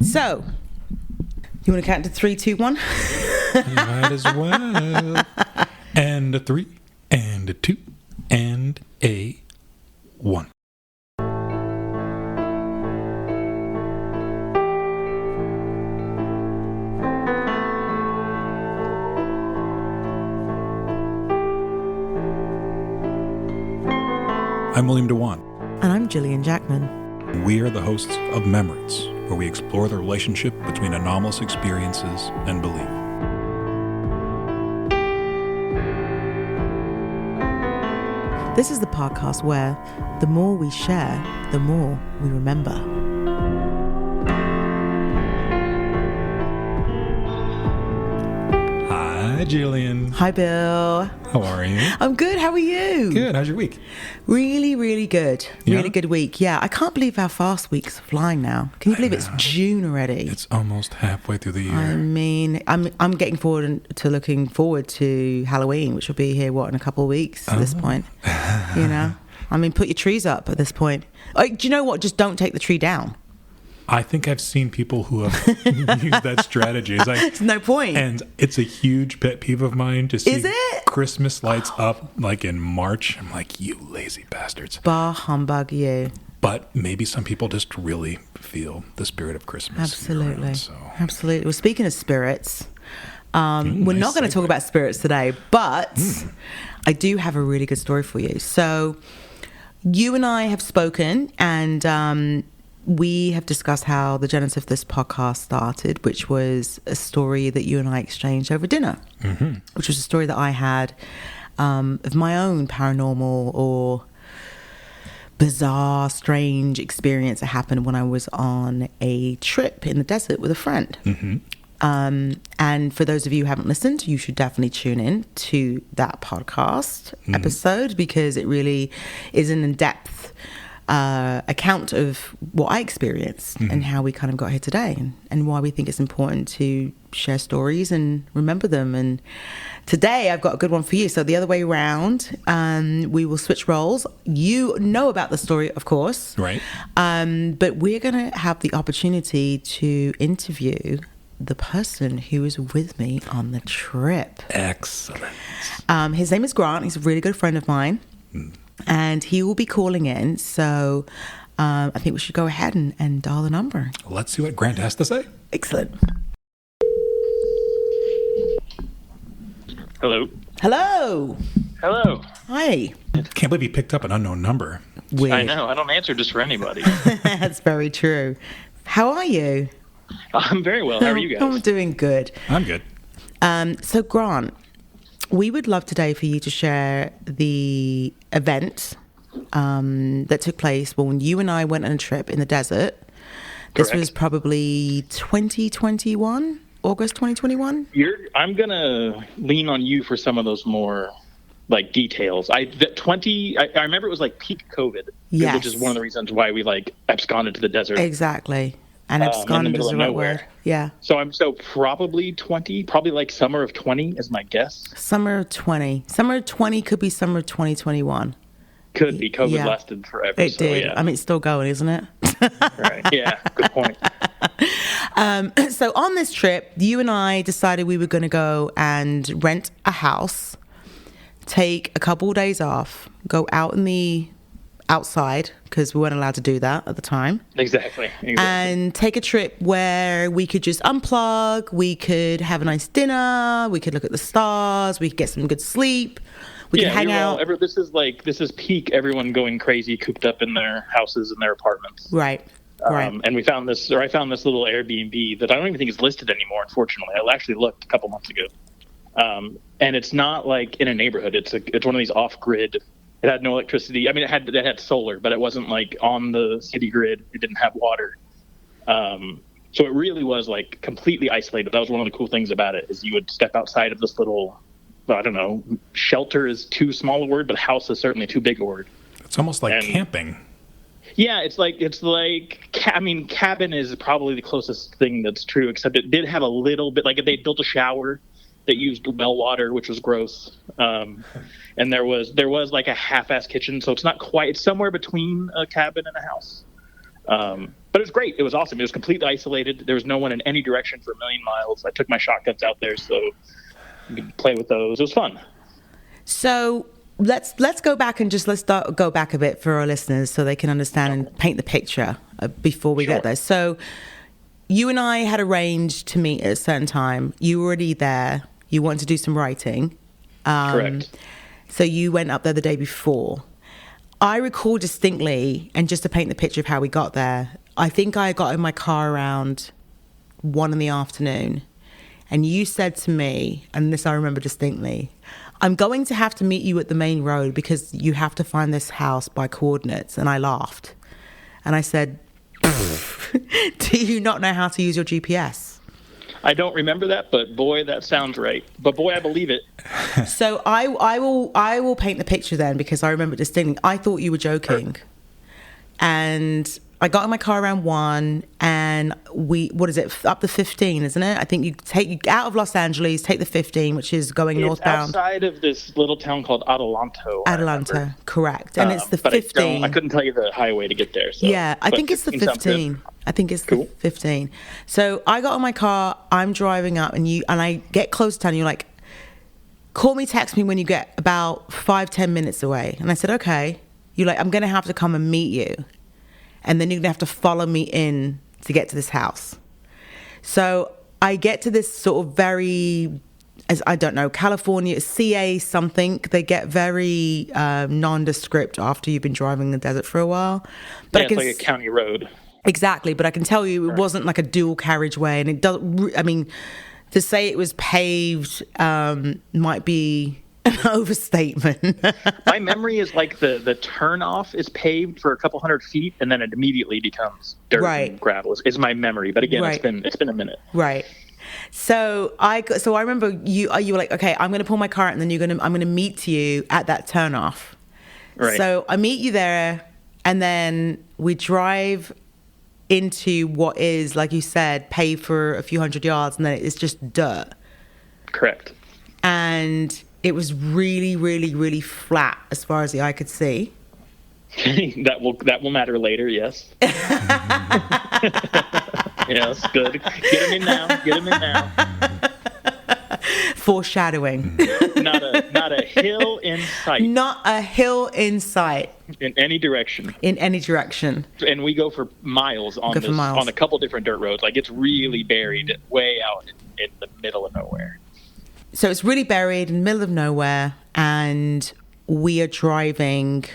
So, you want to count to 3, 2, 1? Might as well. And a 3, and a 2, and a 1. I'm William DeWan. And I'm Gillian Jackman. We are the hosts of Memories, where we explore the relationship between anomalous experiences and belief. This is the podcast where the more we share, the more we remember. Hi, Gillian. Hi, Bill. How are you? I'm good. How are you? Good. How's your week? Really, really good. Yeah? Really good week. Yeah, I can't believe how fast weeks are flying now. Can you believe it's June already? It's almost halfway through the year. I mean, I'm getting looking forward to Halloween, which will be here, in a couple of weeks at this point. You know? I mean, put your trees up at this point. Like, do you know what? Just don't take the tree down. I think I've seen people who have used that strategy. It's like, There's no point. And it's a huge pet peeve of mine to see Is it? Christmas lights up like in March. I'm like, you lazy bastards. Bah humbug you. But maybe some people just really feel the spirit of Christmas. Absolutely. Around, so. Absolutely. Well, speaking of spirits, we're nice not going to talk about spirits today, but I do have a really good story for you. So you and I have spoken, and we have discussed how the genesis of this podcast started, which was a story that you and I exchanged over dinner, which was a story that I had of my own paranormal or bizarre, strange experience that happened when I was on a trip in the desert with a friend. And for those of you who haven't listened, you should definitely tune in to that podcast episode, because it really is an in-depth account of what I experienced and how we kind of got here today, and why we think it's important to share stories and remember them. And today I've got a good one for you. So the other way around, we will switch roles. You know about the story, of course, Right. but we're going to have the opportunity to interview the person who was with me on the trip. Excellent. His name is Grant. He's a really good friend of mine. And he will be calling in. So I think we should go ahead and dial the number. Let's see what Grant has to say. Excellent. Hello. Hello. Hello. Hi. Can't believe he picked up an unknown number. Weird. I know. I don't answer just for anybody. That's very true. How are you? I'm very well. How are you guys? I'm doing good. I'm good. So Grant, we would love today for you to share the event that took place when you and I went on a trip in the desert. This Correct. was probably 2021, August 2021. I'm gonna lean on you for some of those more like details. I remember it was like peak COVID, Yes. which is one of the reasons why we like absconded to the desert. Exactly. And in the absconded middle is of the right nowhere. word. Yeah. So probably 20, probably like summer of 20 is my guess. Summer of 20. Summer of 20 could be summer of 2021. Could be. COVID Yeah. lasted forever. It so, did. Yeah. I mean, it's still going, isn't it? Right. Yeah. Good point. So on this trip, you and I decided we were going to go and rent a house, take a couple of days off, go out in the outside, because we weren't allowed to do that at the time, Exactly. and take a trip where we could just unplug, we could have a nice dinner, we could look at the stars, we could get some good sleep, we could hang out. This is peak everyone going crazy, cooped up in their houses and their apartments. Right. Right. And I found this little Airbnb that I don't even think is listed anymore, unfortunately. I actually looked a couple months ago. And it's not like in a neighborhood. It's one of these off-grid. It had no electricity. I mean, it had solar, but it wasn't like on the city grid. It didn't have water. So it really was like completely isolated. That was one of the cool things about it, is you would step outside of this little, I don't know, shelter is too small a word, but house is certainly too big a word. It's almost like camping. Yeah, it's like cabin is probably the closest thing that's true, except it did have a little bit, like they built a shower that used well water, which was gross. And there was like a half-ass kitchen, so it's not quite, it's somewhere between a cabin and a house. But it was great. It was awesome. It was completely isolated. There was no one in any direction for a million miles. I took my shotguns out there so you could play with those. It was fun. So let's go back and go back a bit for our listeners so they can understand and paint the picture before we get there. So you and I had arranged to meet at a certain time. You were already there. You wanted to do some writing. Correct. So you went up there the day before. I recall distinctly, and just to paint the picture of how we got there, I think I got in my car around 1 PM, and you said to me, and this I remember distinctly, I'm going to have to meet you at the main road because you have to find this house by coordinates. And I laughed. And I said, do you not know how to use your GPS? I don't remember that, but boy, that sounds right. But boy, I believe it. So I will paint the picture then, because I remember distinctly. I thought you were joking. And I got in my car around 1, and what is it, up to 15, isn't it? I think you out of Los Angeles, take the 15, which is going northbound. It's outside of this little town called Adelanto. Adelanto, correct. And it's the 15. I couldn't tell you the highway to get there. So. Yeah, I think it's the 15. I think it's the 15. So I got in my car, I'm driving up, and I get close to town, and you're like, call me, text me when you get about 5-10 minutes away. And I said, okay. You're like, I'm going to have to come and meet you. And then you're going to have to follow me in to get to this house. So I get to this sort of very, as I don't know, California, CA something. They get very nondescript after you've been driving the desert for a while. But it's like a county road. Exactly. But I can tell you it wasn't like a dual carriageway. And it doesn't, I mean, to say it was paved might be an overstatement. My memory is like the turnoff is paved for a couple 100 feet, and then it immediately becomes dirt and gravel. Is my memory, but again, it's been a minute. Right. So I remember you were like, okay, I'm going to pull my car out, and then I'm going to meet you at that turnoff. Right. So I meet you there, and then we drive into what is, like you said, paved for a few hundred yards, and then it's just dirt. Correct. And it was really, really, really flat as far as the eye could see. That will matter later, yes. Yes, good. Get him in now. Foreshadowing. Not a hill in sight. Not a hill in sight. In any direction. In any direction. And we go for miles on a couple different dirt roads. Like, it's really buried way out in the middle of nowhere. So it's really buried in the middle of nowhere, and we are driving.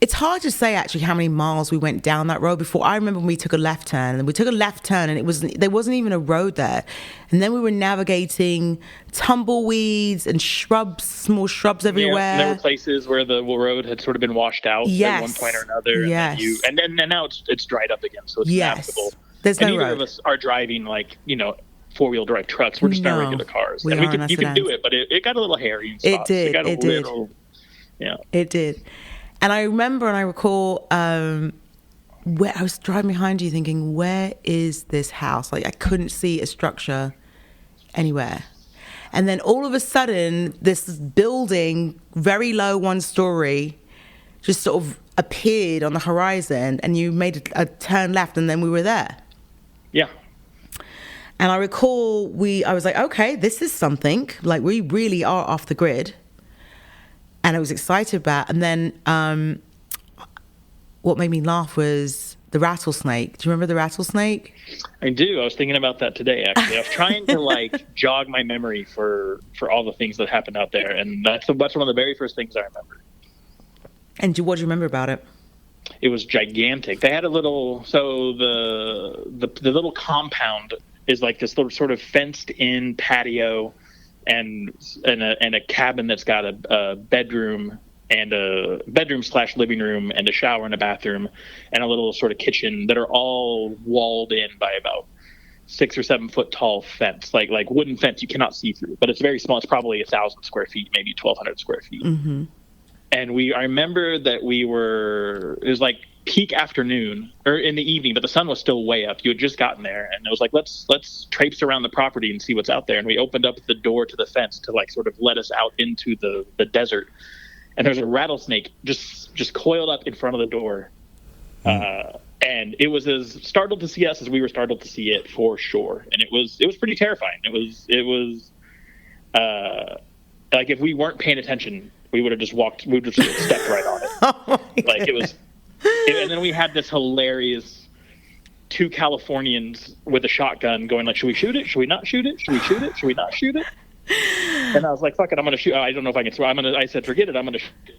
It's hard to say actually how many miles we went down that road before. I remember when we took a left turn, and there wasn't even a road there. And then we were navigating tumbleweeds and shrubs, small shrubs everywhere. Yeah, and there were places where the road had sort of been washed out at one point or another. Yes. And now it's dried up again, so it's navigable. There's no road. Neither of us are driving four-wheel drive trucks. We're just in regular cars. And you can do it, but it got a little hairy in spots. It did. It did. And I remember and I recall where I was driving behind you thinking, where is this house? Like, I couldn't see a structure anywhere. And then all of a sudden, this building, very low, 1-story, just sort of appeared on the horizon, and you made a turn left, and then we were there. Yeah. And I recall I was like, okay, this is something. Like, we really are off the grid. And I was excited about. And then what made me laugh was the rattlesnake. Do you remember the rattlesnake? I do. I was thinking about that today, actually. I was trying to jog my memory for all the things that happened out there, and that's one of the very first things I remember. And what do you remember about it? It was gigantic. They had a little. So the little compound is like this little sort of fenced-in patio, and a cabin that's got a bedroom and a bedroom/living room and a shower and a bathroom and a little sort of kitchen that are all walled in by about 6 or 7 foot tall fence, like wooden fence you cannot see through, but it's very small. It's probably 1,000 square feet, maybe 1,200 square feet. Mm-hmm. And I remember that it was like peak afternoon or in the evening, but the sun was still way up. You had just gotten there, and it was like, let's traipse around the property and see what's out there. And we opened up the door to the fence to sort of let us out into the desert. And there's a rattlesnake just coiled up in front of the door. And it was as startled to see us as we were startled to see it, for sure. And it was pretty terrifying. It was like if we weren't paying attention, we would have just stepped right on it. Oh like goodness. And then we had this hilarious two Californians with a shotgun going like, should we shoot it? Should we not shoot it? Should we shoot it? Should we not shoot it? And I was like, fuck it, I'm going to shoot. I don't know if I can. I said, forget it. I'm going to shoot it.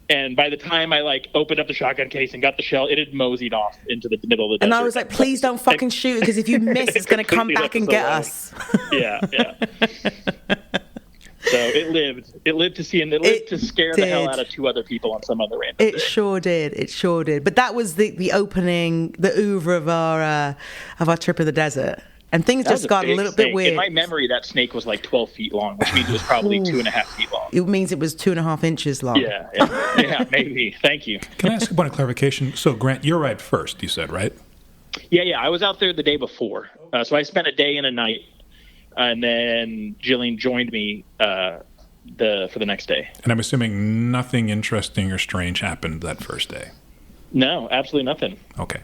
And by the time I like opened up the shotgun case and got the shell, it had moseyed off into the middle of the desert. And I was like, please don't fucking shoot it, because if you miss, it's going to come back and get us. Yeah. So it lived. It lived to see, and it lived to scare the hell out of two other people on some other random day. It sure did. But that was the opening, the oeuvre of our trip in the desert. And things just got a little bit weird. In my memory, that snake was like 12 feet long, which means it was probably 2.5 feet long. It means it was 2.5 inches long. Yeah, maybe. Thank you. Can I ask a point of clarification? So, Grant, you arrived first, you said, right? Yeah. I was out there the day before. So I spent a day and a night. And then Gillian joined me for the next day. And I'm assuming nothing interesting or strange happened that first day. No, absolutely nothing. Okay.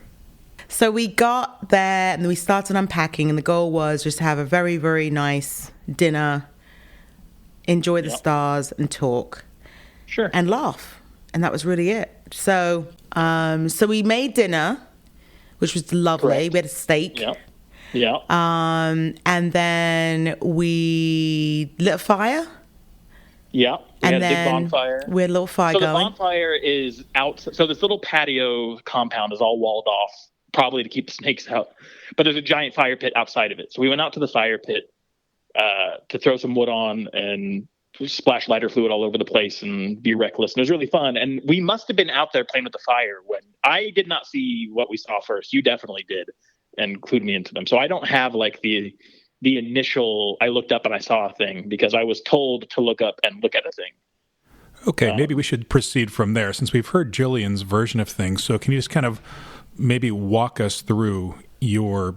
So we got there and we started unpacking, and the goal was just to have a very, very nice dinner, enjoy the stars, and talk. Sure. And laugh. And that was really it. So we made dinner, which was lovely. Correct. We had a steak. Yeah. And then we lit a fire. Yeah. We had a big bonfire. We had a little fire going. So the bonfire is out. So this little patio compound is all walled off, probably to keep the snakes out. But there's a giant fire pit outside of it. So we went out to the fire pit to throw some wood on and splash lighter fluid all over the place and be reckless. And it was really fun. And we must have been out there playing with the fire when I did not see what we saw first. You definitely did, and clued me into them. So I don't have like the initial, I looked up and I saw a thing, because I was told to look up and look at a thing. Okay, maybe we should proceed from there, since we've heard Gillian's version of things. So can you just kind of maybe walk us through your,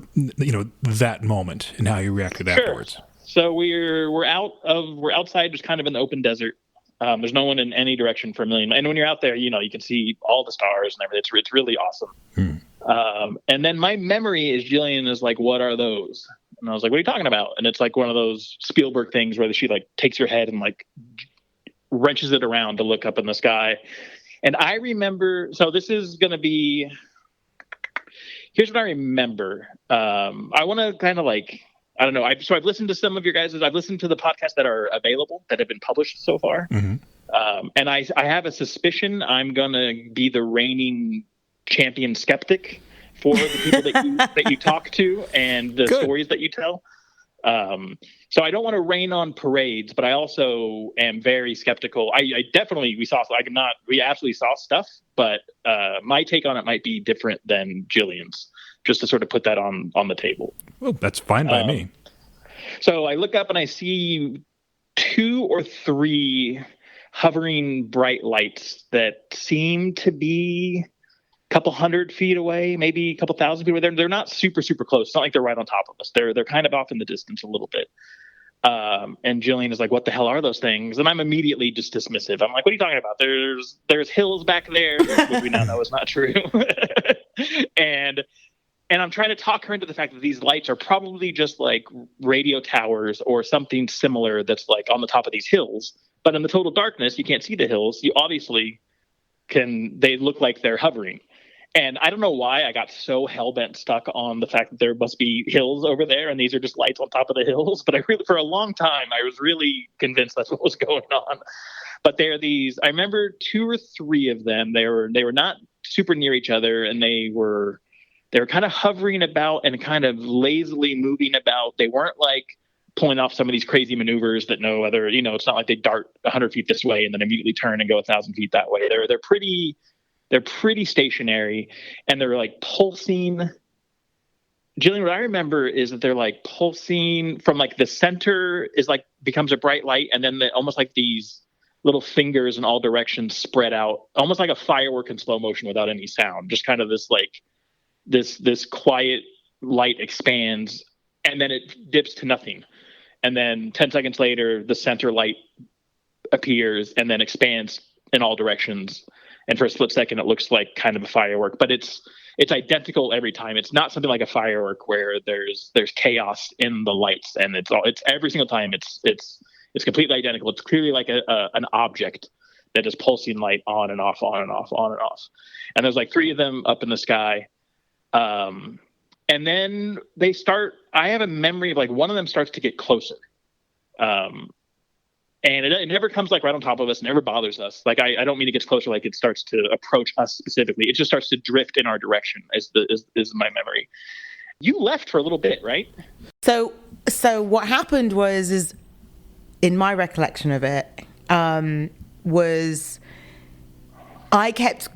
that moment and how you reacted afterwards? So we're outside, just kind of in the open desert. There's no one in any direction for a million. And when you're out there, you can see all the stars and everything. It's really awesome. And then my memory is Gillian is like, what are those? And I was like, what are you talking about? And it's like one of those Spielberg things where she like takes your head and like wrenches it around to look up in the sky. And I remember, so this is going to be, here's what I remember. I want to kind of like, I don't know. I've listened to some of your guys'. I've listened to the podcasts that are available that have been published so far. Mm-hmm. And I have a suspicion I'm going to be the reigning champion skeptic for the people that you talk to and the stories that you tell. So I don't want to rain on parades, but I also am very skeptical. We absolutely saw stuff, but my take on it might be different than Gillian's, just to sort of put that on the table. Well, that's fine by me. So I look up and I see 2 or 3 hovering bright lights that seem to be a couple hundred feet away, maybe a couple thousand feet away. They're not super, super close. It's not like they're right on top of us. They're kind of off in the distance a little bit. And Gillian is like, what the hell are those things? And I'm immediately just dismissive. I'm like, what are you talking about? There's hills back there, which we now know is not true. And I'm trying to talk her into the fact that these lights are probably just like radio towers or something similar that's like on the top of these hills. But in the total darkness, you can't see the hills. You obviously they look like they're hovering. And I don't know why I got so hell-bent stuck on the fact that there must be hills over there and these are just lights on top of the hills. But for a long time, I was really convinced that's what was going on. But there are these, I remember 2 or 3 of them. They were not super near each other, and they were kind of hovering about and kind of lazily moving about. They weren't like pulling off some of these crazy maneuvers that no other, it's not like they dart 100 feet this way and then immediately turn and go 1,000 feet that way. They're pretty stationary, and they're like pulsing. Gillian, what I remember is that they're like pulsing from like the center is like becomes a bright light, and then almost like these little fingers in all directions spread out, almost like a firework in slow motion without any sound. Just kind of this like this quiet light expands, and then it dips to nothing. And then 10 seconds later, the center light appears and then expands in all directions. and for a split second it looks like kind of a firework, but it's identical every time. It's not something like a firework where there's chaos in the lights, and it's every single time it's completely identical. It's clearly like an object that is pulsing light on and off, on and off, on and off. And there's like 3 of them up in the sky. And then I have a memory of like one of them starts to get closer. And it never comes like right on top of us, never bothers us. Like I don't mean it gets closer, like it starts to approach us specifically. It just starts to drift in our direction is my memory. You left for a little bit, right? So what happened was in my recollection of it, was I kept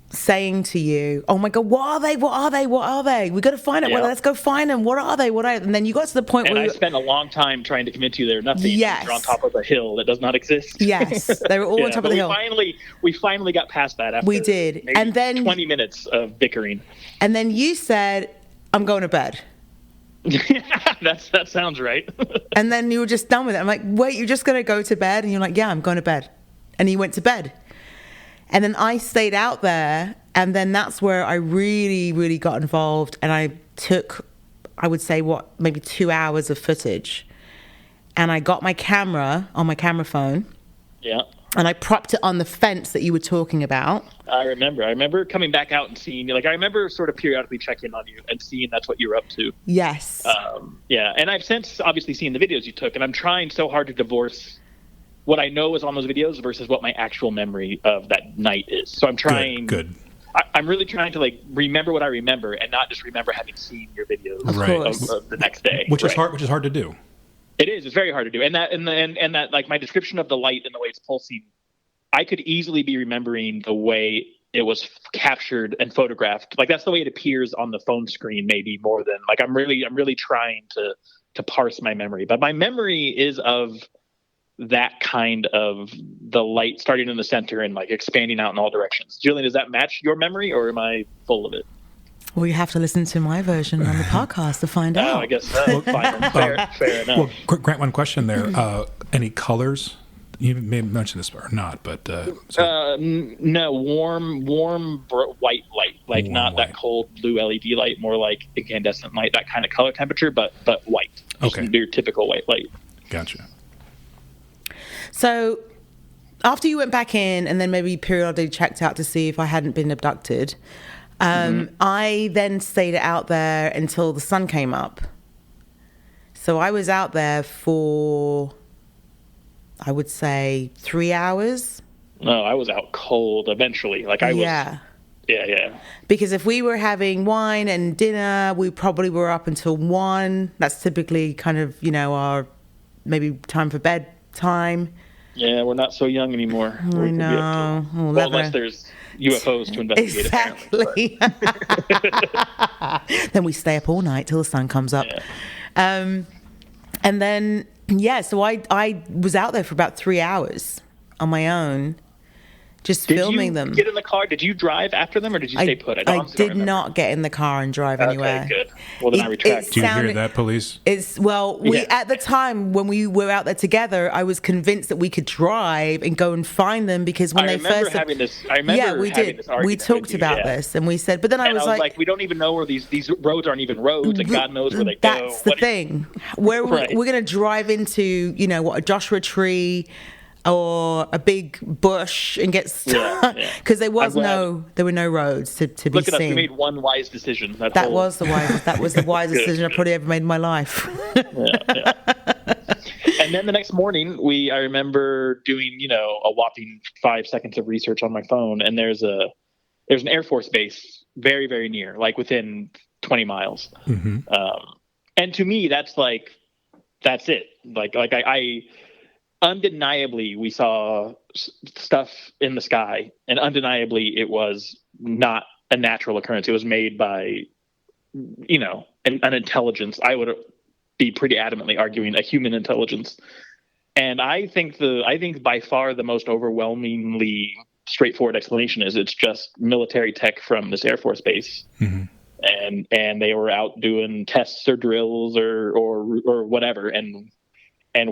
saying to you, "Oh my God, what are they? What are they? What are they? We got to find out. Yeah. Well, let's go find them. What are they? What are they?" And then you got to the point where I spent a long time trying to convince you they're nothing. Yes. They're on top of a hill that does not exist. Yes, they were all on top of the hill. We finally got past that. After we did, and then 20 minutes of bickering. And then you said, "I'm going to bed." That sounds right. And then you were just done with it. I'm like, "Wait, you're just going to go to bed?" And you're like, "Yeah, I'm going to bed." And you went to bed. And then I stayed out there, and then that's where I really, really got involved. And I took, I would say, maybe 2 hours of footage. And I got my camera on my camera phone. Yeah. And I propped it on the fence that you were talking about. I remember coming back out and seeing you. Like, I remember sort of periodically checking on you and seeing that's what you were up to. Yes. Yeah. And I've since obviously seen the videos you took, and I'm trying so hard to divorce what I know is on those videos versus what my actual memory of that night is. So I'm trying. Good. I'm really trying to like remember what I remember and not just remember having seen your videos of the next day. Which is hard to do. It is. It's very hard to do. And that like my description of the light and the way it's pulsing, I could easily be remembering the way it was captured and photographed. Like that's the way it appears on the phone screen, maybe more than like I'm really trying to parse my memory. But my memory is of that kind of the light starting in the center and like expanding out in all directions. Gillian, does that match your memory or am I full of it? Well, you have to listen to my version on the podcast to find out. I guess so. Fair enough. Well, Grant, one question there. Any colors? You may have mentioned this or not, but no, warm white light, like warm not white. That cold blue LED light, more like incandescent light, that kind of color temperature, but white. Just your typical white light. Gotcha. So after you went back in and then maybe periodically checked out to see if I hadn't been abducted, I then stayed out there until the sun came up. So I was out there for, I would say, 3 hours. No, I was out cold eventually. Like I was. Yeah. Because if we were having wine and dinner, we probably were up until 1. That's typically kind of, our maybe time for bedtime. Yeah, we're not so young anymore. I know. Well, unless there's UFOs to investigate. Exactly. Then we stay up all night till the sun comes up. Yeah. And then, so I was out there for about 3 hours on my own, just filming them. Did you get in the car? Did you drive after them or did you stay put? I did not get in the car and drive anywhere. Okay, good. Well, then I retract. Do you hear that, police? At the time when we were out there together, I was convinced that we could drive and go and find them because when they first... I remember we did. We talked about this and we said, but then I was like... we don't even know where these roads aren't even roads and God knows where they go. That's the thing. Where we're going to drive into, a Joshua tree or a big bush and get stuck because there were no roads to be Look at seen. us, we made one wise decision. That was the wisest decision I probably ever made in my life. Yeah. And then the next morning, I remember doing a whopping 5 seconds of research on my phone, and there's an Air Force base very, very near, like within 20 miles. Mm-hmm. And to me, that's it. Like I undeniably, we saw stuff in the sky, and undeniably, it was not a natural occurrence. It was made by, an intelligence. I would be pretty adamantly arguing a human intelligence. And I think by far the most overwhelmingly straightforward explanation is it's just military tech from this Air Force base. Mm-hmm. And they were out doing tests or drills or whatever, and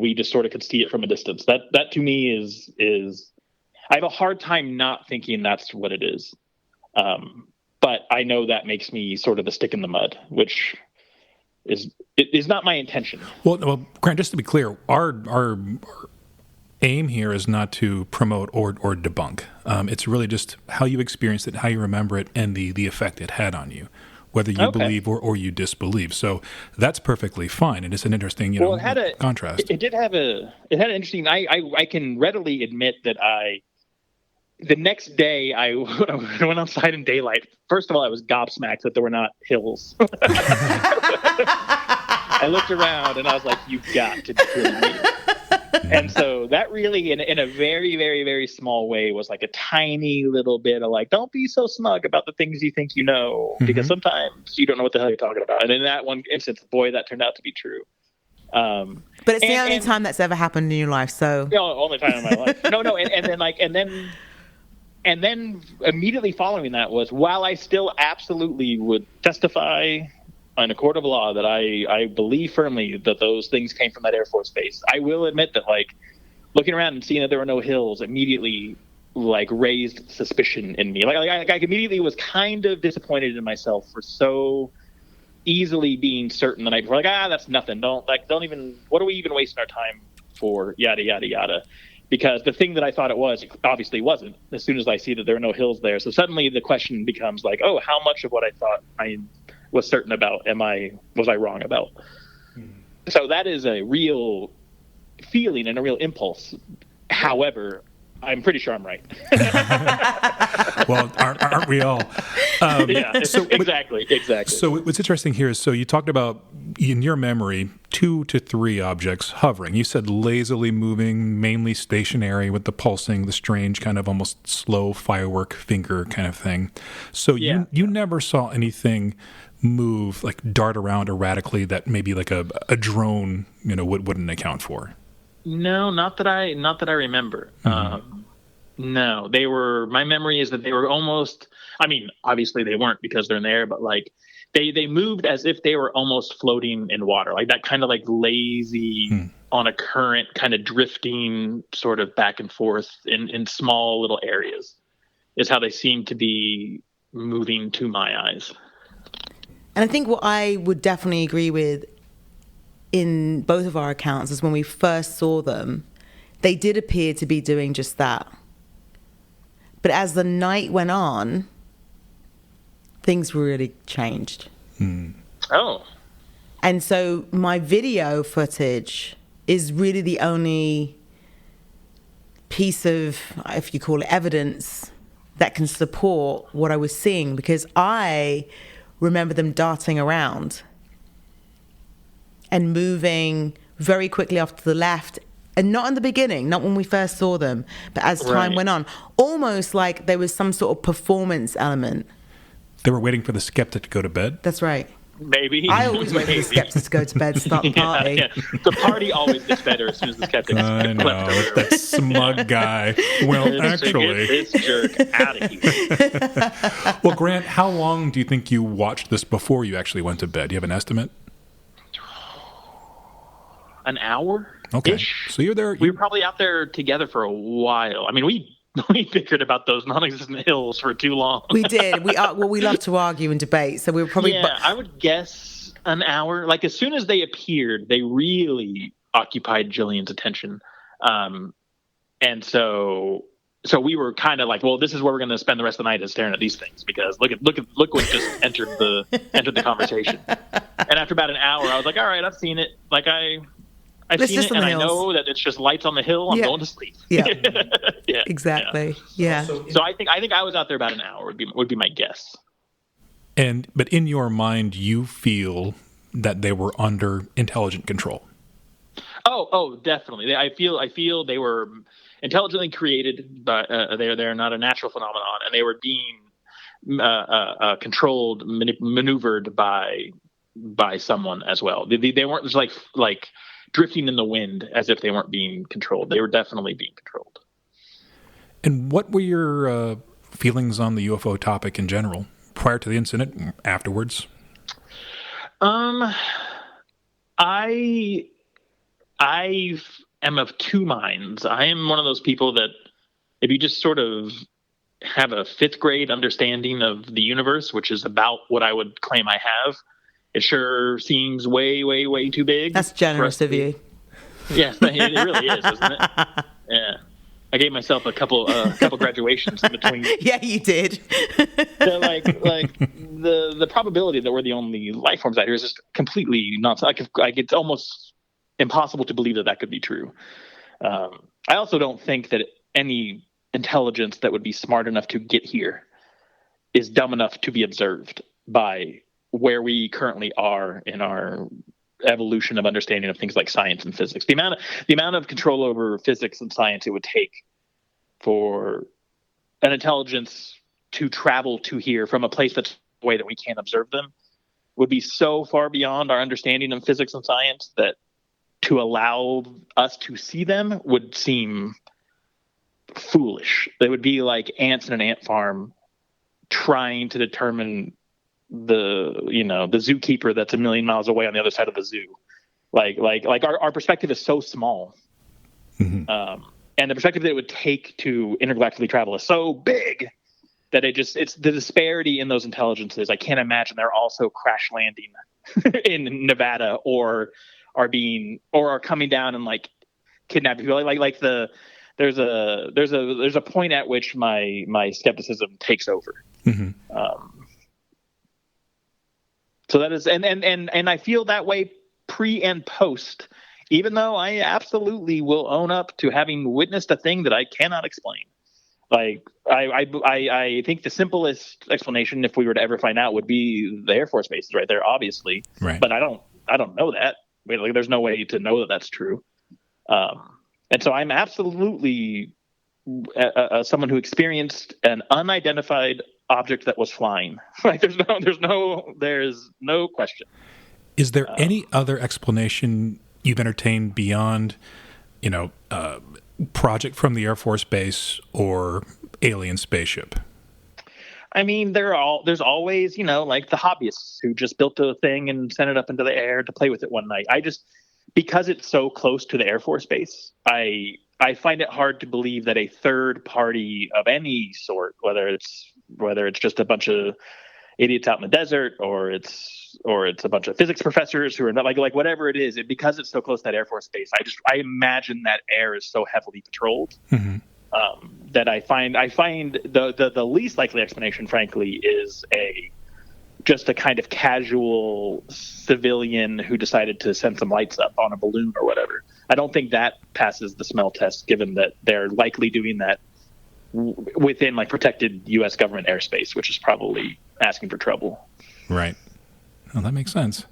we just sort of could see it from a distance. That to me is I have a hard time not thinking that's what it is. But I know that makes me sort of the stick in the mud, which is not my intention. Well, Grant, just to be clear, our aim here is not to promote or debunk. It's really just how you experienced it, how you remember it, and the effect it had on you, whether you believe or you disbelieve. So that's perfectly fine. And it's an interesting, it had a contrast. It had an interesting. I can readily admit that the next day I went outside in daylight. First of all, I was gobsmacked that there were not hills. I looked around and I was like, "You've got to be kidding me." And so that really, in a very, very, very small way, was like a tiny little bit of like, don't be so smug about the things you think you know, because sometimes you don't know what the hell you're talking about. And in that one instance, boy, that turned out to be true. But it's the only time that's ever happened in your life, so only time in my life. No, and then immediately following that was, while I still absolutely would testify in a court of law that I believe firmly that those things came from that Air Force base, I will admit that, like, looking around and seeing that there were no hills immediately, like, raised suspicion in me. Like I immediately was kind of disappointed in myself for so easily being certain the night before, like, that's nothing. Don't even, what are we even wasting our time for? Yada, yada, yada. Because the thing that I thought it was obviously wasn't, as soon as I see that there are no hills there. So suddenly the question becomes like, oh, how much of what I thought I was certain about was I wrong about? So that is a real feeling and a real impulse. However, I'm pretty sure I'm right. Well, aren't we all? Exactly. So what's interesting here is, so you talked about, in your memory, 2 to 3 objects hovering. You said lazily moving, mainly stationary, with the pulsing, the strange kind of almost slow firework finger kind of thing. So you never saw anything move, like dart around erratically, that maybe like a drone, wouldn't account for. No, not that I remember. No, my memory is that they were almost, I mean, obviously they weren't because they're in the air, but like they moved as if they were almost floating in water, like that kind of like lazy on a current, kind of drifting sort of back and forth in small little areas is how they seem to be moving to my eyes. And I think what I would definitely agree with in both of our accounts is when we first saw them, they did appear to be doing just that. But as the night went on, things really changed. Oh. And so my video footage is really the only piece of, if you call it, evidence that can support what I was seeing, because I remember them darting around and moving very quickly off to the left, and not in the beginning, not when we first saw them, but as time went on, almost like there was some sort of performance element. They were waiting for the skeptic to go to bed? That's right. Maybe. I always wait for the skeptics to go to bed to start the party. Yeah. The party always gets better as soon as the skeptics I know, that smug guy. Well, actually. Get this jerk out of here. Well, Grant, how long do you think you watched this before you actually went to bed? Do you have an estimate? An hour? Okay. So you're there. We were probably out there together for a while. I mean, we bickered about those non-existent hills for too long. We did. We love to argue and debate, so we were probably. Yeah, I would guess an hour. Like, as soon as they appeared, they really occupied Gillian's attention, and so we were kind of like, well, this is where we're going to spend the rest of the night, is staring at these things, because look what just entered the conversation. And after about an hour, I was like, all right, I've seen it. Like I've seen it, and I know that it's just lights on the hill. I'm going to sleep. Yeah, yeah, exactly. Yeah. So I think I was out there about an hour. Would be my guess. But in your mind, you feel that they were under intelligent control. Oh, definitely. I feel they were intelligently created, but they're not a natural phenomenon, and they were being controlled, maneuvered by someone as well. They weren't just like drifting in the wind as if they weren't being controlled. They were definitely being controlled. And what were your feelings on the UFO topic in general, prior to the incident, afterwards? I am of two minds. I am one of those people that if you just sort of have a fifth grade understanding of the universe, which is about what I would claim I have, it sure seems way, way, way too big. That's generous of you. Yes, it really is, isn't it? Yeah. I gave myself a couple graduations in between. Yeah, you did. So like the probability that we're the only life forms out here is just completely nonsense. Like it's almost impossible to believe that could be true. I also don't think that any intelligence that would be smart enough to get here is dumb enough to be observed by where we currently are in our evolution of understanding of things like science and physics. The amount of control over physics and science it would take for an intelligence to travel to here from a place that's the way that we can't observe them would be so far beyond our understanding of physics and science that to allow us to see them would seem foolish. They would be like ants in an ant farm trying to determine the zookeeper that's a million miles away on the other side of the zoo. Like our perspective is so small. Mm-hmm. And the perspective that it would take to intergalactically travel is so big that it's the disparity in those intelligences. I can't imagine they're also crash landing in Nevada or are coming down and like kidnapping people. There's a point at which my skepticism takes over. Mm-hmm. So that is, and I feel that way pre and post, even though I absolutely will own up to having witnessed a thing that I cannot explain. Like I think the simplest explanation, if we were to ever find out, would be the Air Force bases right there, obviously. Right. But I don't know that. Like, there's no way to know that that's true. And so I'm absolutely someone who experienced an unidentified object that was flying. Like there's no question. Is there any other explanation you've entertained beyond, project from the Air Force Base or alien spaceship? I mean, there's always, like the hobbyists who just built a thing and sent it up into the air to play with it one night. Because it's so close to the Air Force Base, I find it hard to believe that a third party of any sort, whether it's just a bunch of idiots out in the desert or it's a bunch of physics professors who are not like whatever it is, because it's so close to that Air Force Base, I imagine that air is so heavily patrolled. Mm-hmm. That I find the least likely explanation, frankly, is just a kind of casual civilian who decided to send some lights up on a balloon or whatever. I don't think that passes the smell test, given that they're likely doing that within like protected U.S. government airspace, which is probably asking for trouble. Right. Well, that makes sense.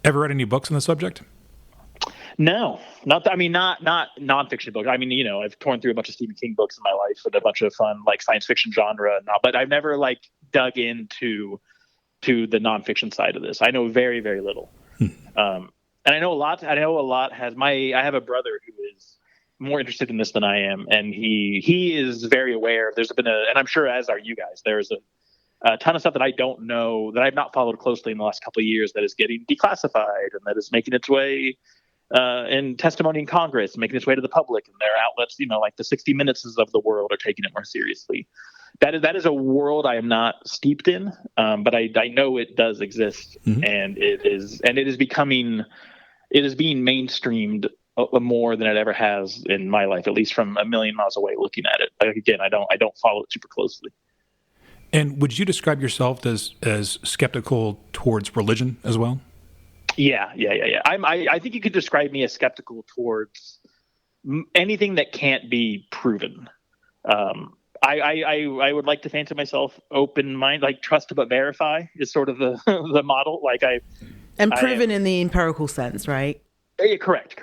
Ever read any books on the subject? No, not nonfiction books. I mean, I've torn through a bunch of Stephen King books in my life and a bunch of fun like science fiction genre, but I've never like dug into the nonfiction side of this. I know very, very little. And I know a lot. I have a brother who is more interested in this than I am, and he is very aware. There's been and I'm sure as are you guys, there's a ton of stuff that I don't know, that I've not followed closely in the last couple of years, that is getting declassified and that is making its way in testimony in Congress, making its way to the public, and their outlets, like the 60 Minutes of the world, are taking it more seriously. That is a world I am not steeped in, but I know it does exist, mm-hmm. and it is being mainstreamed more than it ever has in my life, at least from a million miles away looking at it. Like, again, I don't follow it super closely. And would you describe yourself as skeptical towards religion as well? Yeah. I think you could describe me as skeptical towards anything that can't be proven. I would like to fancy myself open-minded, like trust but verify is sort of the model. And proven in the empirical sense, right? Yeah, correct.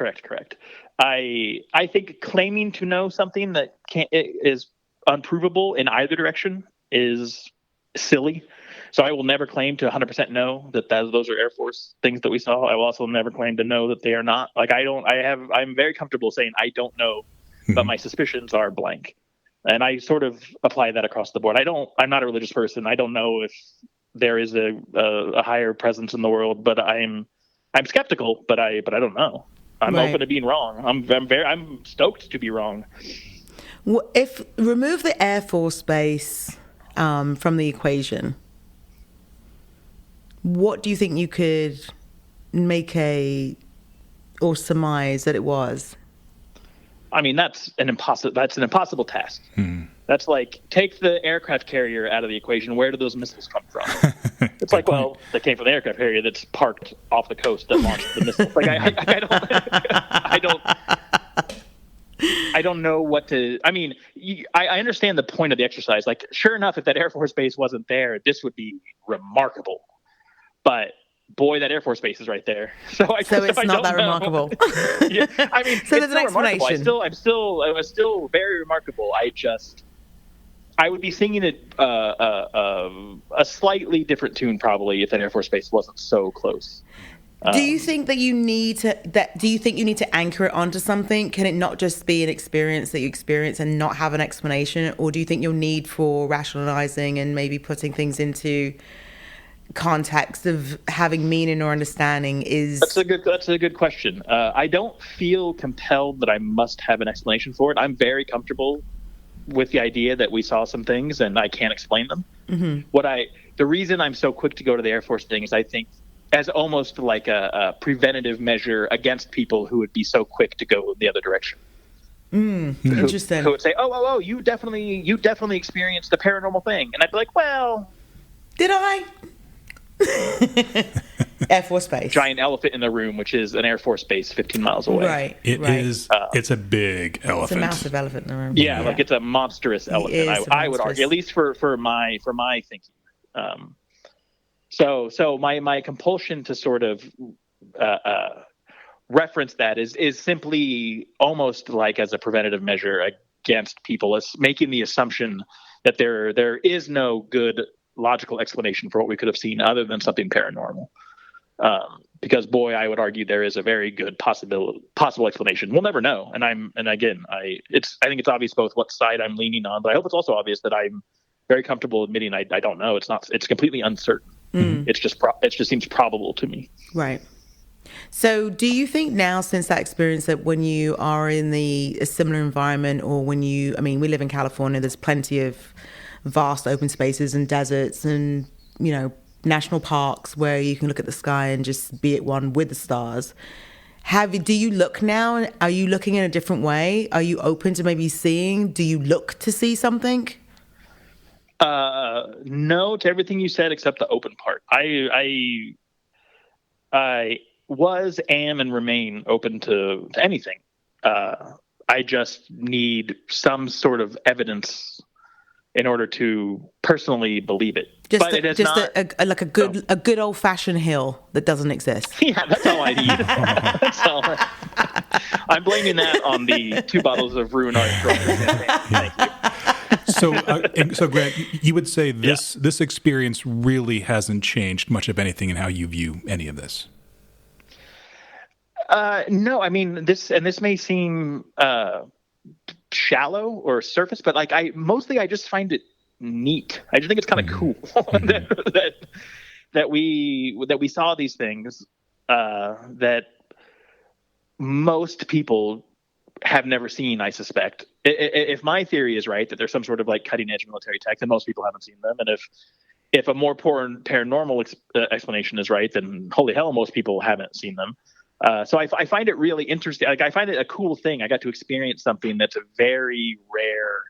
I think claiming to know something that is unprovable in either direction is silly. So I will never claim to 100% know that those are Air Force things that we saw. I will also never claim to know that they are not. Like I'm very comfortable saying I don't know, but my suspicions are blank. And I sort of apply that across the board. I'm not a religious person. I don't know if there is a higher presence in the world, but I'm skeptical, but I don't know. I'm open to being wrong. I'm stoked to be wrong. If remove the Air Force Base from the equation, what do you think you could make or surmise that it was? I mean, that's an impossible task. That's like, take the aircraft carrier out of the equation. Where do those missiles come from? It's like, well, they came from the aircraft carrier that's parked off the coast that launched the missiles. Like, I don't know what to. I mean, I understand the point of the exercise. Like, sure enough, if that Air Force Base wasn't there, this would be remarkable. But boy, that Air Force Base is right there. So it's not that remarkable. Yeah, I mean, so there's an explanation. I was still very remarkable. I would be singing a slightly different tune probably if that Air Force Base wasn't so close. Do you think that you need to anchor it onto something? Can it not just be an experience that you experience and not have an explanation? Or do you think your need for rationalizing and maybe putting things into context of having meaning or understanding is... That's a good question. I don't feel compelled that I must have an explanation for it. I'm very comfortable with the idea that we saw some things and I can't explain them. Mm-hmm. The reason I'm so quick to go to the Air Force thing is I think as almost like a preventative measure against people who would be so quick to go the other direction. Interesting. Who would say, oh, you definitely experienced a paranormal thing. And I'd be like, well... Did I? Air Force Base. Giant elephant in the room, which is an Air Force Base 15 miles away. Right. It's a big elephant. It's a massive elephant in the room. Yeah, like it's a monstrous elephant. I would argue, at least for my thinking. So my compulsion to sort of reference that is simply almost like as a preventative measure against people, as making the assumption that there is no good logical explanation for what we could have seen other than something paranormal. Because boy, I would argue there is a very good possible explanation. We'll never know. And I think it's obvious both what side I'm leaning on, but I hope it's also obvious that I'm very comfortable admitting I don't know. It's completely uncertain. It just seems probable to me. Right. So do you think now, since that experience, that when you are in a similar environment, or we live in California, there's plenty of vast open spaces and deserts and, national parks where you can look at the sky and just be at one with the stars. Do you look now? Are you looking in a different way? Are you open to maybe seeing? Do you look to see something? No to everything you said except the open part. I was, am, and remain open to anything. I just need some sort of evidence in order to personally believe it. A good old fashioned hill that doesn't exist. Yeah, that's all I need. That's all. I'm blaming that on the 2 bottles of Ruin Art. Thank you. So Grant, you would say this experience really hasn't changed much of anything in how you view any of this? No, I mean, this may seem shallow or surface, but I just find it neat. I just think it's kind of cool that we saw these things that most people have never seen, I suspect. If my theory is right, that there's some sort of cutting edge military tech, then most people haven't seen them. And if a more paranormal explanation is right, then holy hell, most people haven't seen them. So I find it really interesting. I find it a cool thing. I got to experience something that's a very rare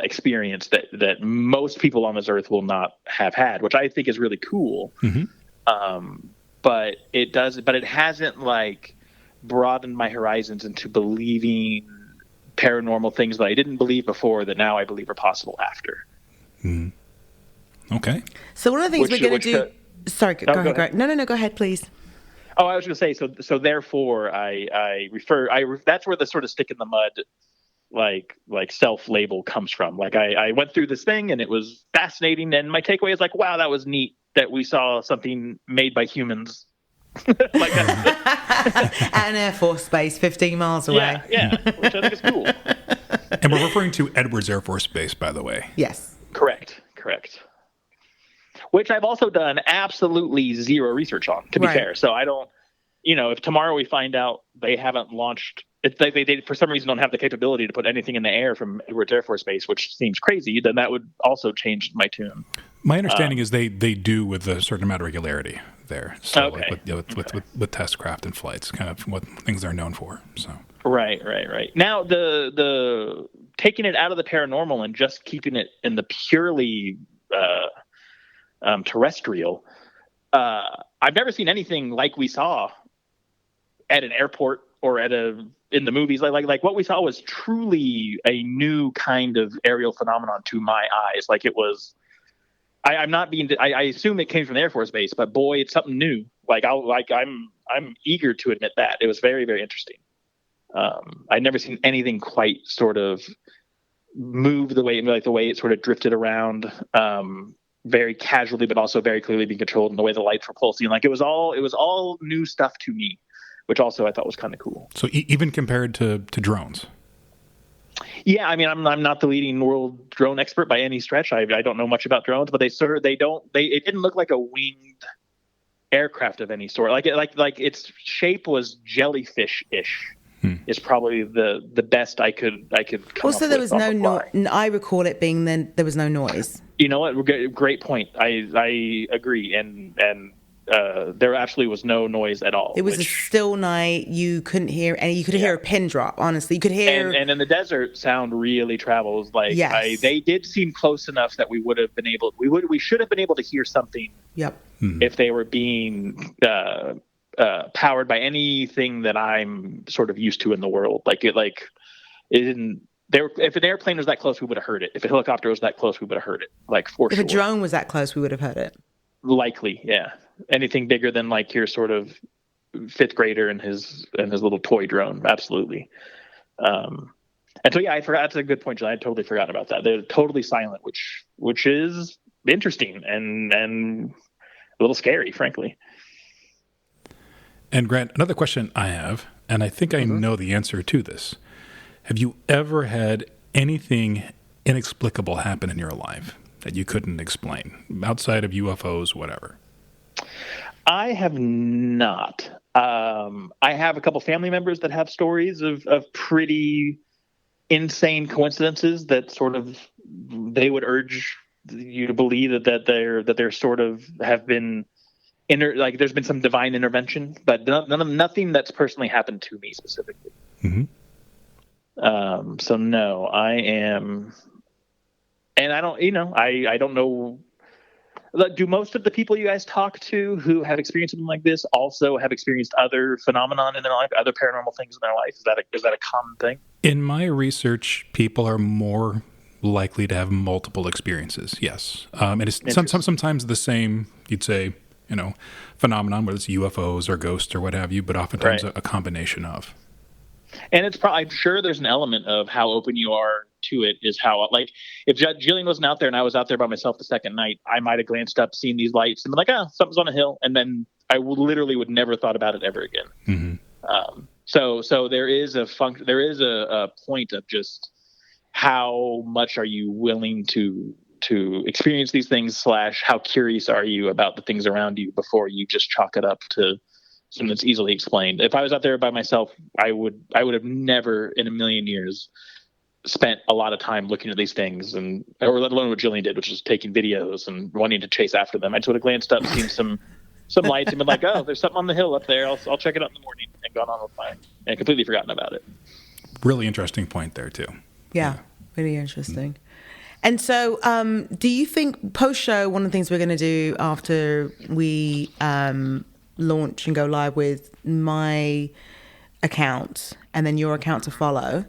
experience that most people on this earth will not have had, which I think is really cool. Mm-hmm. But it hasn't broadened my horizons into believing paranormal things that I didn't believe before that now I believe are possible after. Mm-hmm. Okay. So one of the things we're going to do. Sorry, go ahead. No, go ahead, please. Oh, I was going to say, so therefore that's where the sort of stick in the mud, self label comes from. I went through this thing and it was fascinating. And my takeaway is wow, that was neat that we saw something made by humans. An Air Force Base 15 miles away. Yeah, which I think is cool. And we're referring to Edwards Air Force Base, by the way. Yes. Correct. Which I've also done absolutely zero research on, to be fair. So I don't, if tomorrow we find out they haven't launched it's like they for some reason don't have the capability to put anything in the air from Edwards Air Force Base, which seems crazy, then that would also change my tune. My understanding is they do with a certain amount of regularity there. So Okay. with test craft and flights, kind of what things they're known for. So Right. Now the taking it out of the paranormal and just keeping it in the purely terrestrial. I've never seen anything like we saw at an airport or in the movies. Like what we saw was truly a new kind of aerial phenomenon to my eyes. Like it was. I'm not being. I assume it came from the Air Force Base, but boy, it's something new. I'm eager to admit that it was very, very interesting. I'd never seen anything quite sort of move the way it sort of drifted around, very casually, but also very clearly being controlled, and the way the lights were pulsing. Like it was all new stuff to me, which also I thought was kind of cool. So even compared to drones. Yeah, I mean, I'm not the leading world drone expert by any stretch. I don't know much about drones, but it didn't look like a winged aircraft of any sort. Like its shape was jellyfish-ish. Is probably the best I could come also, up there with was no I recall it being then there was no noise. You know what? Great point. I agree, and there absolutely was no noise at all. It was a still night. You couldn't hear any. You could hear a pin drop. Honestly, you could hear. And in the desert, sound really travels. Like they did seem close enough that we would have been able. We should have been able to hear something. Yep. If they were being powered by anything that I'm sort of used to in the world, it didn't. If an airplane was that close, we would have heard it. If a helicopter was that close, we would have heard it. If a drone was that close, we would have heard it. Likely, yeah. Anything bigger than your sort of fifth grader and his little toy drone, absolutely. And so I forgot. That's a good point, John. I totally forgot about that. They're totally silent, which is interesting and a little scary, frankly. And Grant, another question I have, and I think I know the answer to this. Have you ever had anything inexplicable happen in your life that you couldn't explain, outside of UFOs, whatever? I have not. I have a couple family members that have stories of pretty insane coincidences that sort of they would urge you to believe that they're sort of have been there's been some divine intervention, but nothing that's personally happened to me specifically. So no, I am, and I don't. I don't know. Do most of the people you guys talk to who have experienced something like this also have experienced other phenomenon in their life, other paranormal things in their life? Is that a common thing? In my research, people are more likely to have multiple experiences. Yes, and it's sometimes the same. You'd say, phenomenon, whether it's UFOs or ghosts or what have you, but oftentimes a combination of. And it's probably, I'm sure there's an element of how open you are to it is how, if Gillian wasn't out there and I was out there by myself the second night, I might have glanced up, seen these lights, and been like, something's on a hill. And then I literally would never thought about it ever again. So there is a point of just how much are you willing to experience these things / how curious are you about the things around you before you just chalk it up to something that's easily explained. If I was out there by myself, I would have never in a million years spent a lot of time looking at these things, or let alone what Gillian did, which is taking videos and wanting to chase after them. I just would have glanced up, seen some lights, and been like, "Oh, there's something on the hill up there. I'll check it out in the morning," and gone on with mine, and completely forgotten about it. Really interesting point there too. Yeah. Really interesting. And so, do you think post-show, one of the things we're going to do after we launch and go live with my account and then your account to follow,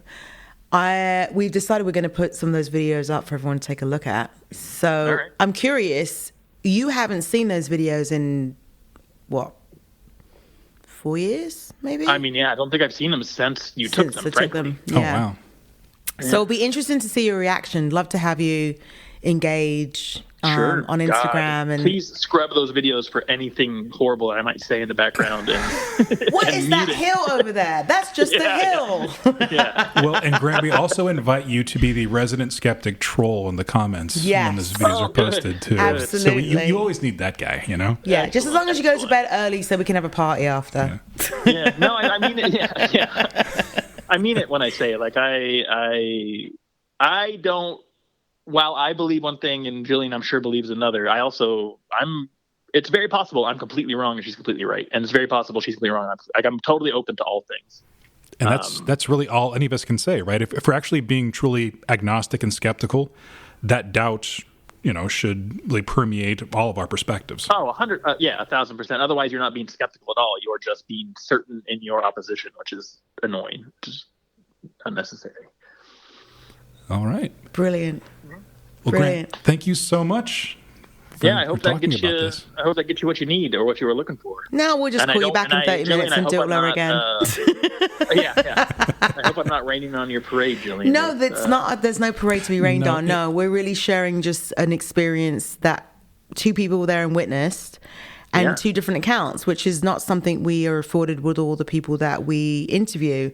we've decided we're going to put some of those videos up for everyone to take a look at. So right. I'm curious, you haven't seen those videos in, 4 years, maybe? I mean, yeah, I don't think I've seen them since you took them. Yeah. Oh, wow. So it'll be interesting to see your reaction. Love to have you engage Sure. On Instagram. And please scrub those videos for anything horrible I might say in the background. And, what is that hill over there? That's just the hill. Yeah. Well, and Grant, we also invite you to be the resident skeptic troll in the comments when these videos are posted too. Absolutely. So you always need that guy, Yeah, just as long as you go to bed early so we can have a party after. Yeah. No, I mean, yeah. I mean it when I say it. Like I don't. While I believe one thing and Gillian, I'm sure, believes another, it's very possible I'm completely wrong and she's completely right. And it's very possible she's completely wrong. I'm totally open to all things. And that's really all any of us can say, right? If we're actually being truly agnostic and skeptical, that doubt, should really permeate all of our perspectives. Oh, 1,000%. Otherwise, you're not being skeptical at all. You're just being certain in your opposition, which is annoying, which is unnecessary. All right. Brilliant. Well, Grant, thank you so much. I hope that gets you. I hope that gets you what you need or what you were looking for. No, we'll just call you back in 30 minutes and do it over again. I hope I'm not raining on your parade, Gillian. No, that's not. There's no parade to be rained on. No, we're really sharing just an experience that two people were there and witnessed, and two different accounts, which is not something we are afforded with all the people that we interview.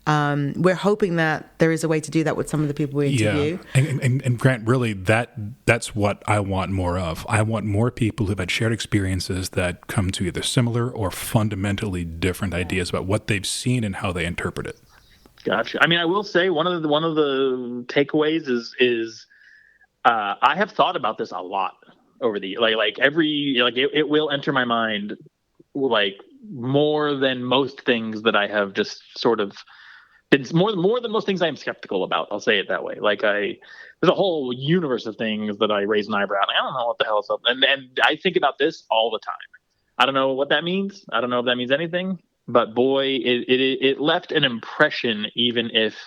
We're hoping that there is a way to do that with some of the people we interview. Yeah. And Grant, really, that's what I want more of. I want more people who've had shared experiences that come to either similar or fundamentally different ideas about what they've seen and how they interpret it. Gotcha. I mean, I will say one of the takeaways is I have thought about this a lot over the it will enter my mind like more than most things that I have just sort of. It's more than most things I am skeptical about. I'll say it that way. There's a whole universe of things that I raise an eyebrow. I don't know what the hell is up. And I think about this all the time. I don't know what that means. I don't know if that means anything. But boy, it left an impression, even if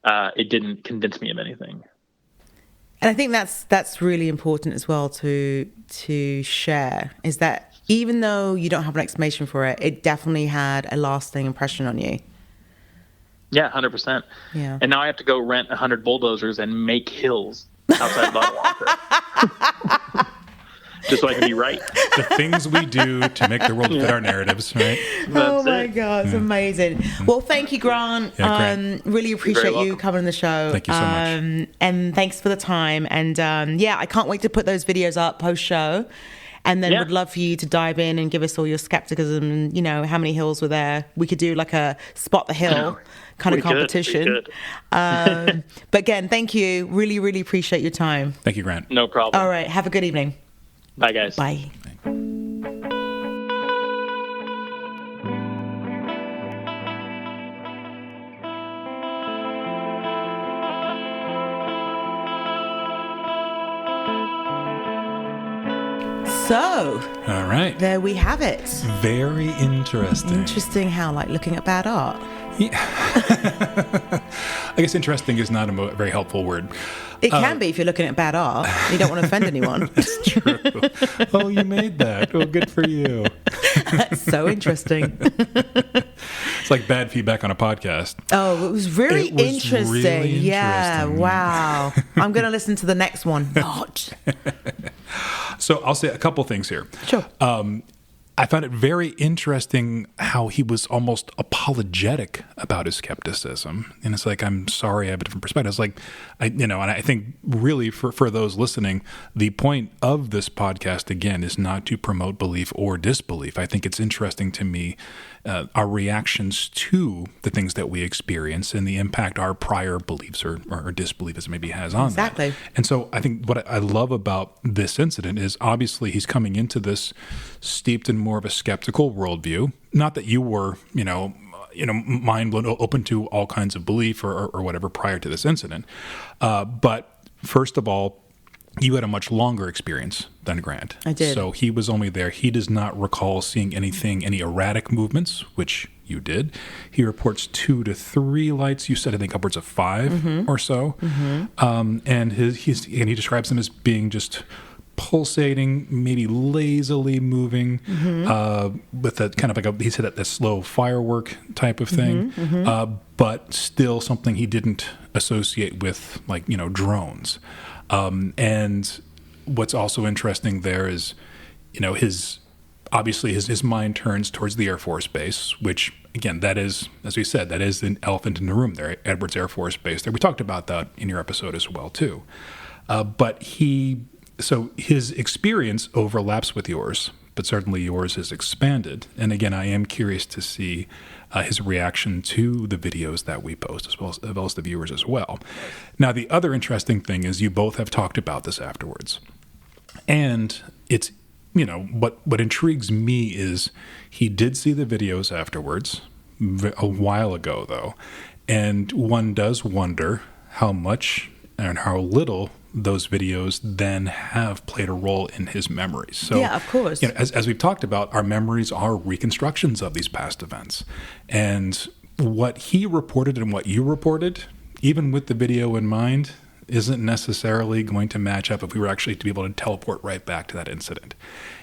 it didn't convince me of anything. And I think that's really important as well to share. Is that even though you don't have an explanation for it, it definitely had a lasting impression on you. Yeah, 100%. Yeah. And now I have to go rent 100 bulldozers and make hills outside Bottle Walker. Just so I can be right. The things we do to make the world fit our narratives, right? Oh my God, it's amazing. Well, thank you, Grant. Yeah, really appreciate you coming on the show. Thank you so much. And thanks for the time. And I can't wait to put those videos up post-show. And then would love for you to dive in and give us all your skepticism and, how many hills were there. We could do like a spot the hill kind of competition. But again, thank you. Really, really appreciate your time. Thank you, Grant. No problem. All right. Have a good evening. Bye, guys. Bye. So, all right. There we have it. Very interesting. Interesting how, looking at bad art. Yeah. I guess interesting is not a very helpful word. It can be if you're looking at bad art. You don't want to offend anyone. That's true. Oh, you made that. Oh, good for you. That's so interesting. It's like bad feedback on a podcast. Oh, it was very interesting. Really yeah, interesting. Wow. I'm going to listen to the next one. Not. So I'll say a couple things here. Sure. I found it very interesting how he was almost apologetic about his skepticism. And it's like, I'm sorry, I have a different perspective. It's like, and I think really for those listening, the point of this podcast, again, is not to promote belief or disbelief. I think it's interesting to me, our reactions to the things that we experience and the impact our prior beliefs or disbeliefs maybe has on exactly. that. And so I think what I love about this incident is obviously he's coming into this steeped in more of a skeptical worldview. Not that you were, mind blown, open to all kinds of belief or whatever prior to this incident. But first of all, you had a much longer experience than Grant. I did. So he was only there. He does not recall seeing any erratic movements, which you did. He reports 2 to 3 lights. You said, I think, upwards of 5 or so. Mm-hmm. And he describes them as being just pulsating, maybe lazily moving, with a kind of he said that slow firework type of thing, but still something he didn't associate with drones. And what's also interesting there is, his mind turns towards the Air Force Base, which again, that is, as we said, that is an elephant in the room there, Edwards Air Force Base there. We talked about that in your episode as well too. But so his experience overlaps with yours, but certainly yours is expanded. And again, I am curious to see his reaction to the videos that we post, as well as the viewers as well. Now, the other interesting thing is you both have talked about this afterwards. And it's, what intrigues me is he did see the videos afterwards, a while ago, though. And one does wonder how much and how little those videos then have played a role in his memories. So, yeah, of course. As we've talked about, our memories are reconstructions of these past events. And what he reported and what you reported, even with the video in mind, isn't necessarily going to match up if we were actually to be able to teleport right back to that incident.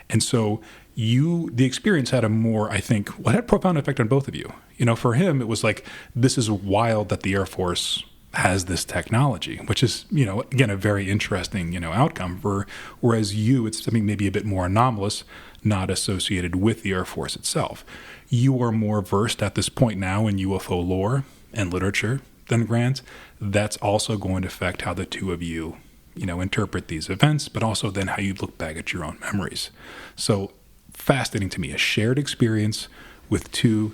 And so the experience had had a profound effect on both of you. For him, it was like, this is wild that the Air Force has this technology, which is, again, a very interesting, outcome. Whereas it's something maybe a bit more anomalous, not associated with the Air Force itself. You are more versed at this point now in UFO lore and literature than Grant. That's also going to affect how the two of you, interpret these events, but also then how you look back at your own memories. So fascinating to me, a shared experience with two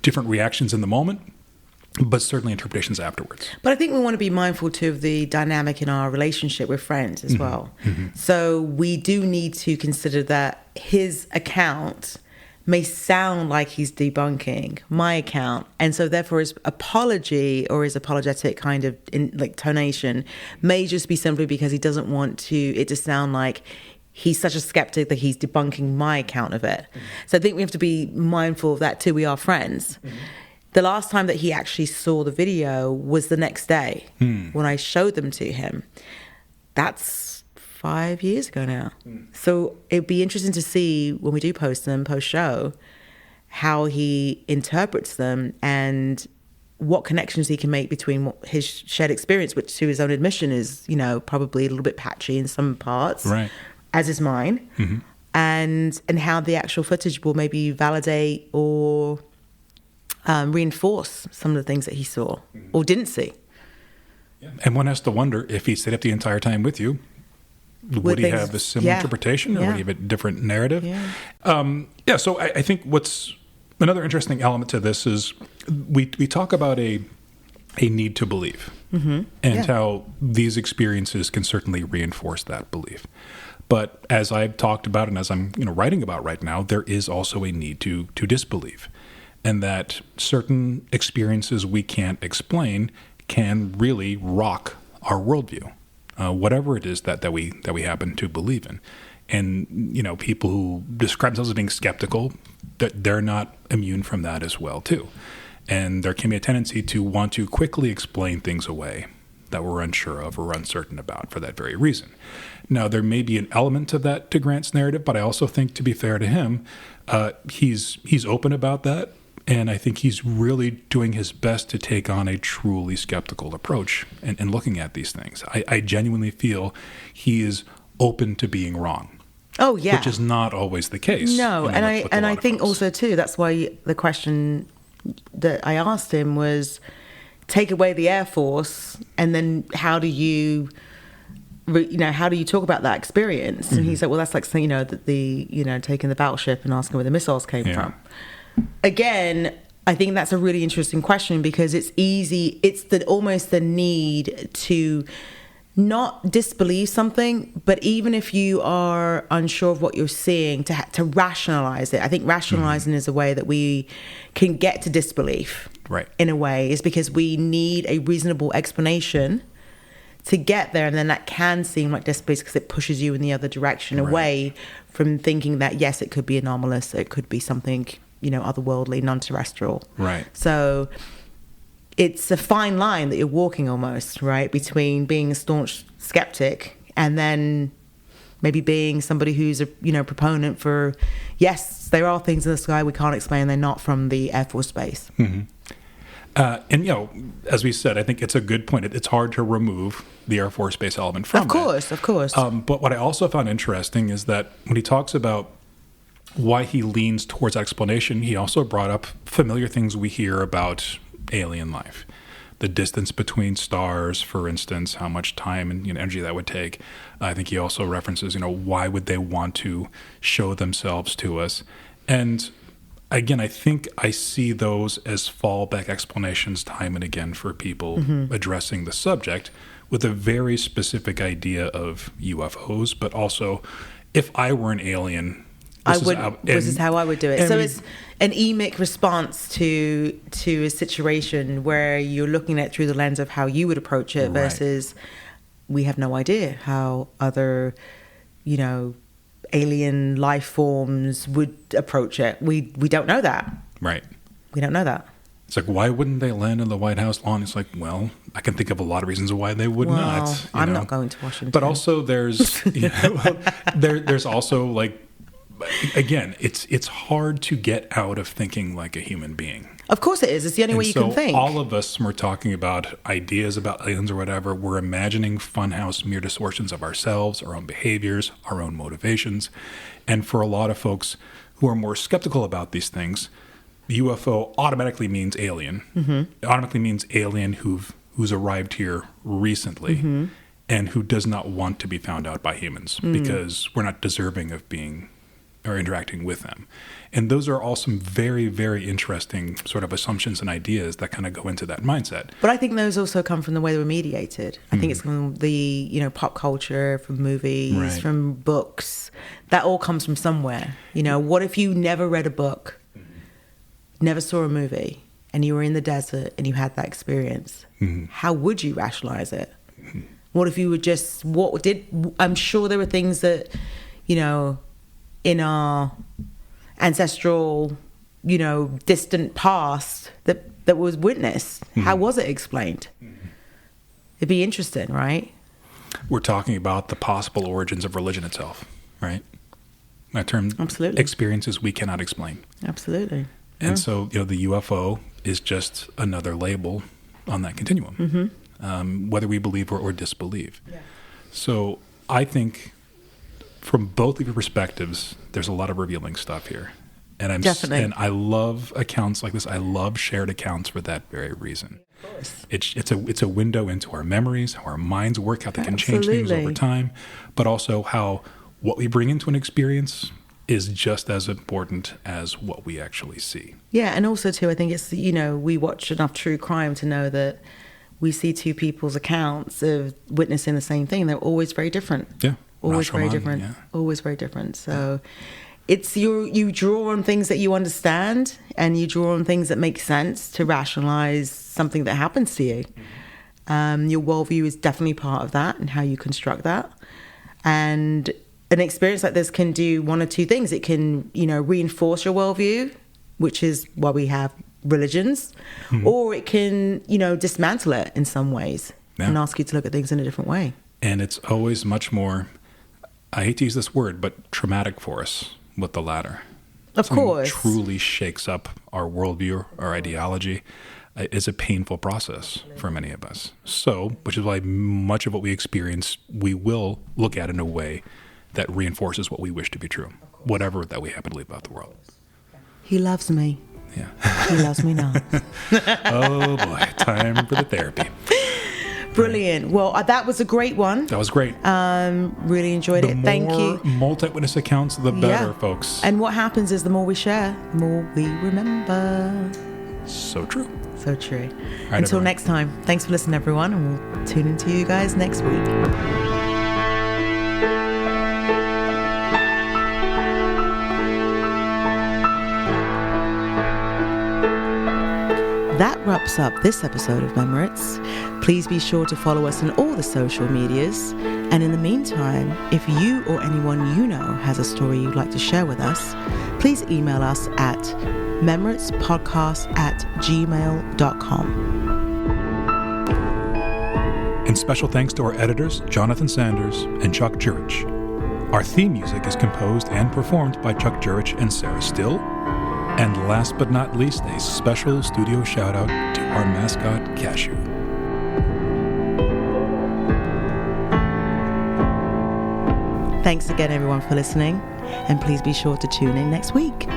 different reactions in the moment, but certainly interpretations afterwards. But I think we want to be mindful too of the dynamic in our relationship with friends as well. Mm-hmm. So we do need to consider that his account may sound like he's debunking my account, and so therefore his apology or his apologetic kind of tonation may just be simply because he doesn't want it to sound like he's such a skeptic that he's debunking my account of it. Mm-hmm. So I think we have to be mindful of that too. We are friends. Mm-hmm. The last time that he actually saw the video was the next day when I showed them to him. That's 5 years ago now. So it'd be interesting to see when we do post them post-show how he interprets them and what connections he can make between his shared experience, which to his own admission is, probably a little bit patchy in some parts, right, as is mine, and how the actual footage will maybe validate or reinforce some of the things that he saw or didn't see. Yeah. And one has to wonder, if he stayed up the entire time with you, would he have a similar interpretation, or would he have a different narrative? Yeah. So I think what's another interesting element to this is we talk about a need to believe, and how these experiences can certainly reinforce that belief. But as I've talked about and as I'm writing about right now, there is also a need to disbelieve. And that certain experiences we can't explain can really rock our worldview, whatever it is that we happen to believe in. And people who describe themselves as being skeptical, that they're not immune from that as well too. And there can be a tendency to want to quickly explain things away that we're unsure of or uncertain about for that very reason. Now, there may be an element of that to Grant's narrative, but I also think, to be fair to him, he's open about that. And I think he's really doing his best to take on a truly skeptical approach in looking at these things. I genuinely feel he is open to being wrong. Oh, yeah. Which is not always the case. No, and I think also, too, that's why the question that I asked him was, take away the Air Force, and then how do you talk about that experience? And he's like, well, that's like saying, taking the battleship and asking where the missiles came from. Again, I think that's a really interesting question, because it's almost the need to not disbelieve something, but even if you are unsure of what you're seeing, to rationalize it. I think rationalizing is a way that we can get to disbelief, right? In a way, is because we need a reasonable explanation to get there, and then that can seem like disbelief because it pushes you in the other direction, away from thinking that, yes, it could be anomalous, it could be something otherworldly, non-terrestrial. Right. So it's a fine line that you're walking almost, right, between being a staunch skeptic and then maybe being somebody who's a proponent for, yes, there are things in the sky we can't explain, they're not from the Air Force Base. And as we said, I think it's a good point. It's hard to remove the Air Force Base element from it. Of course. But what I also found interesting is that when he talks about why he leans towards explanation, he also brought up familiar things we hear about alien life. the distance between stars, for instance, how much time and energy that would take. I think he also references, why would they want to show themselves to us? And again, I think I see those as fallback explanations time and again for people addressing the subject with a very specific idea of UFOs, but also if I were an alien, this is how I would do it. So it's an emic response to a situation where you're looking at it through the lens of how you would approach it versus we have no idea how other, alien life forms would approach it. We don't know that. Right. We don't know that. It's like, why wouldn't they land in the White House lawn? It's like, well, I can think of a lot of reasons why they would not. I'm not going to Washington. But also there's, there's also like, again, it's hard to get out of thinking like a human being. Of course it is. It's the only way you can think. All of us, when we're talking about ideas about aliens or whatever, we're imagining funhouse mere distortions of ourselves, our own behaviors, our own motivations. And for a lot of folks who are more skeptical about these things, UFO automatically means alien. It automatically means alien who's arrived here recently and who does not want to be found out by humans because we're not deserving of being or interacting with them. And those are all some very, very interesting sort of assumptions and ideas that kind of go into that mindset. But I think those also come from the way they were mediated. I think it's from the, pop culture, from movies, from books. That all comes from somewhere. What if you never read a book, never saw a movie, and you were in the desert and you had that experience? How would you rationalize it? What if you were I'm sure there were things that, in our ancestral, distant past that was witnessed. How was it explained? It'd be interesting, right? We're talking about the possible origins of religion itself, right? That term, absolutely, experiences we cannot explain. Absolutely. And so, the UFO is just another label on that continuum, whether we believe or disbelieve. Yeah. So I think from both of your perspectives, there's a lot of revealing stuff here. And Definitely. And I love accounts like this. I love shared accounts for that very reason. Of course. It's a window into our memories, how our minds work, how they can change things over time, but also how what we bring into an experience is just as important as what we actually see. Yeah, and also too, I think it's, we watch enough true crime to know that we see two people's accounts of witnessing the same thing. They're always very different. Yeah. Always very different. Yeah. Always very different. So it's you draw on things that you understand and you draw on things that make sense to rationalize something that happens to you. Your worldview is definitely part of that and how you construct that. And an experience like this can do one or two things. It can, reinforce your worldview, which is why we have religions, or it can, dismantle it in some ways and ask you to look at things in a different way. And it's always much more, I hate to use this word, but traumatic for us with the latter. Of course. Truly shakes up our worldview, our ideology. It's a painful process for many of us. So, which is why much of what we experience, we will look at in a way that reinforces what we wish to be true, whatever that we happen to believe about the world. He loves me. Yeah. He loves me not. Oh boy, time for the therapy. Brilliant. Well, that was a great one. That was great. Really enjoyed it. Thank you. The more multi-witness accounts, the better, folks. And what happens is the more we share, the more we remember. So true. So true. Right, Until everyone. next time, thanks for listening, everyone, and we'll tune into you guys next week. That wraps up this episode of Memories. Please be sure to follow us on all the social medias. And in the meantime, if you or anyone you know has a story you'd like to share with us, please email us at memoritspodcast@gmail.com. And special thanks to our editors, Jonathan Sanders and Chuck Jurich. Our theme music is composed and performed by Chuck Jurich and Sarah Still. And last but not least, a special studio shout out to our mascot, Cashew. Thanks again, everyone, for listening. And please be sure to tune in next week.